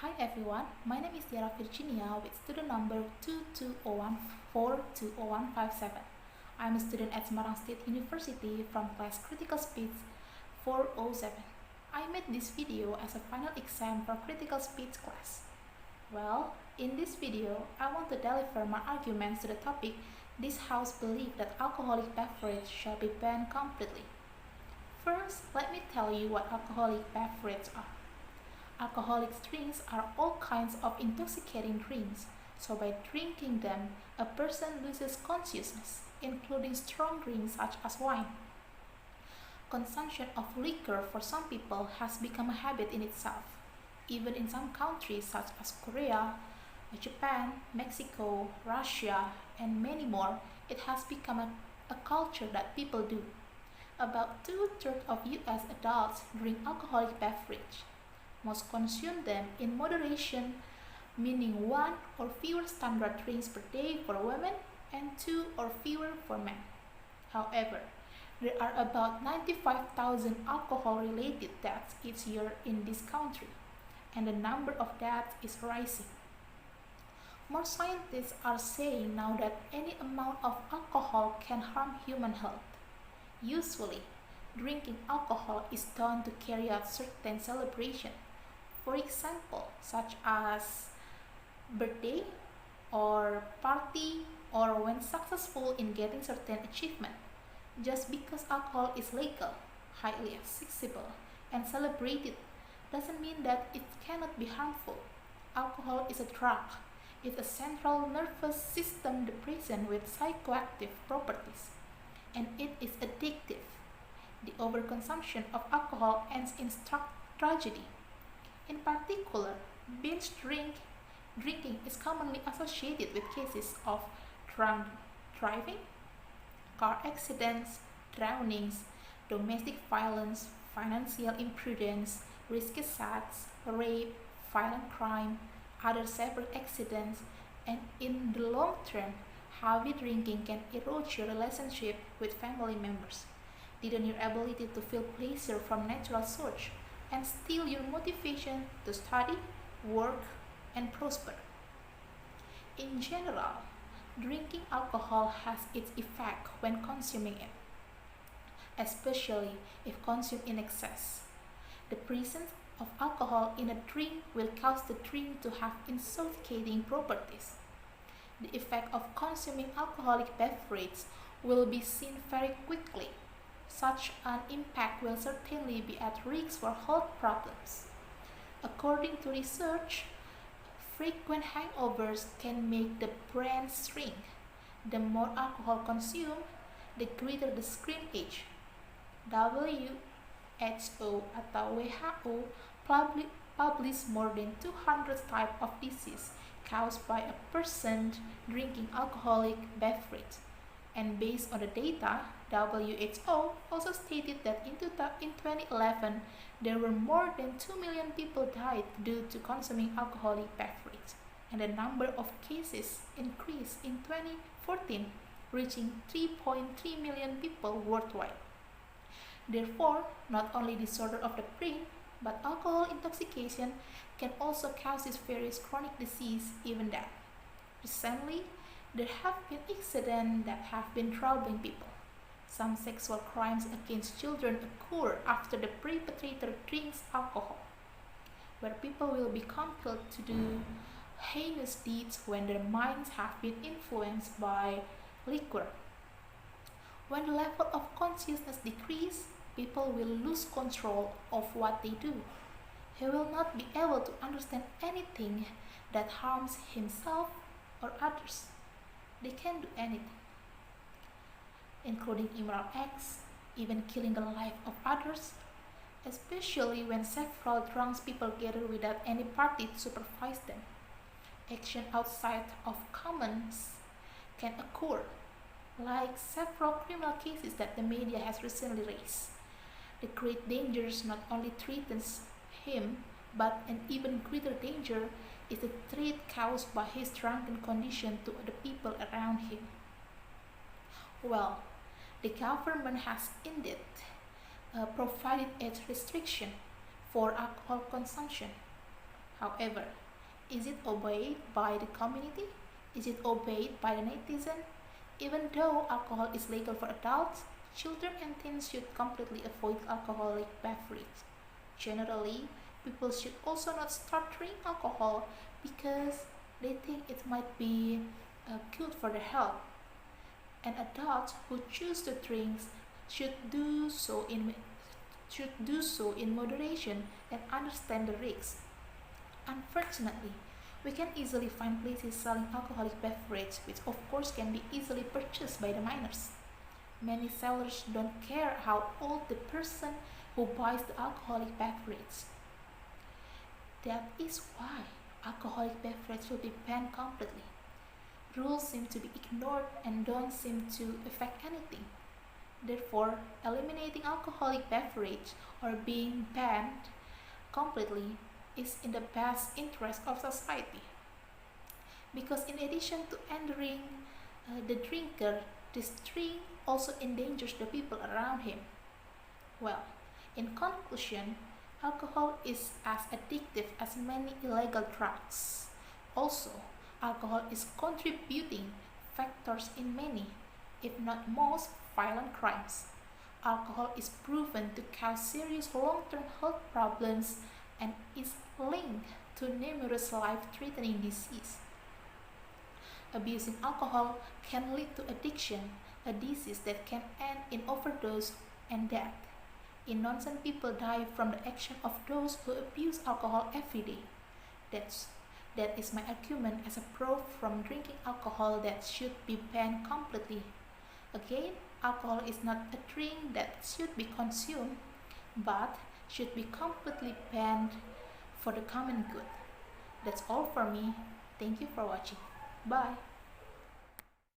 Hi everyone, my name is Tiara Virginia with student number 2201420157. I'm a student at Semarang State University from class Critical Speech 407. I made this video as a final exam for Critical Speech class. Well, in this video, I want to deliver my arguments to the topic this house believes that alcoholic beverage shall be banned completely. First, let me tell you what alcoholic beverages are. Alcoholic drinks are all kinds of intoxicating drinks, so by drinking them, a person loses consciousness, including strong drinks such as wine. Consumption of liquor for some people has become a habit in itself. Even in some countries such as Korea, Japan, Mexico, Russia, and many more, it has become a culture that people do. About 2/3 of US adults drink alcoholic beverage. Most consume them in moderation, meaning 1 or fewer standard drinks per day for women and 2 or fewer for men. However, there are about 95,000 alcohol-related deaths each year in this country, and the number of deaths is rising. More scientists are saying now that any amount of alcohol can harm human health. Usually, drinking alcohol is done to carry out certain celebration. For example, such as birthday or party or when successful in getting certain achievement. Just because alcohol is legal, highly accessible, and celebrated doesn't mean that it cannot be harmful. Alcohol is a drug. It's a central nervous system depressant with psychoactive properties, and it is addictive. The overconsumption of alcohol ends in tragedy. In particular, binge drinking is commonly associated with cases of drunk driving, car accidents, drownings, domestic violence, financial imprudence, risky sex, rape, violent crime, other severe accidents, and in the long term, heavy drinking can erode your relationship with family members, deaden your ability to feel pleasure from natural source, and steal your motivation to study, work, and prosper. In general, drinking alcohol has its effect when consuming it, especially if consumed in excess. The presence of alcohol in a drink will cause the drink to have intoxicating properties. The effect of consuming alcoholic beverage will be seen very quickly. Such an impact will certainly be at risk for health problems. According to research, frequent hangovers can make the brain shrink. The more alcohol consumed, the greater the screen age. WHO atau WHO published more than 200 types of disease caused by a person drinking alcoholic beverage. And based on the data, WHO also stated that in 2011, there were more than 2 million people died due to consuming alcoholic beverage, and the number of cases increased in 2014, reaching 3.3 million people worldwide. Therefore, not only disorder of the brain, but alcohol intoxication can also cause various chronic disease, even death. Recently, there have been accidents that have been troubling people. Some sexual crimes against children occur after the perpetrator drinks alcohol, where people will be compelled to do heinous deeds when their minds have been influenced by liquor. When the level of consciousness decreases, people will lose control of what they do. He will not be able to understand anything that harms himself or others. They can do anything, including immoral acts, even killing the life of others, especially when several drunk people gather without any party to supervise them. Action outside of commons can occur, like several criminal cases that the media has recently raised. The great dangers not only threatens him, but an even greater danger is the threat caused by his drunken condition to the people around him. Well, the government has indeed provided age restriction for alcohol consumption. However, is it obeyed by the community? Is it obeyed by the netizen? Even though alcohol is legal for adults, children and teens should completely avoid alcoholic beverages. Generally, people should also not start drinking alcohol because they think it might be good for their health. And adults who choose to drink should do so in moderation and understand the risks. Unfortunately, we can easily find places selling alcoholic beverages which of course can be easily purchased by the minors. Many sellers don't care how old the person who buys the alcoholic beverage. That is why alcoholic beverages will be banned completely. Rules seem to be ignored and don't seem to affect anything. Therefore, eliminating alcoholic beverage or being banned completely is in the best interest of society. Because in addition to hindering the drinker, this drink also endangers the people around him. Well, in conclusion, alcohol is as addictive as many illegal drugs. Also, alcohol is contributing factors in many, if not most, violent crimes. Alcohol is proven to cause serious long-term health problems and is linked to numerous life-threatening diseases. Abusing alcohol can lead to addiction, a disease that can end in overdose and death. Innocent people die from the action of those who abuse alcohol every day. That's, that is my argument as a proof from drinking alcohol that should be banned completely. Again, alcohol is not a drink that should be consumed, but should be completely banned for the common good. That's all for me. Thank you for watching. Bye.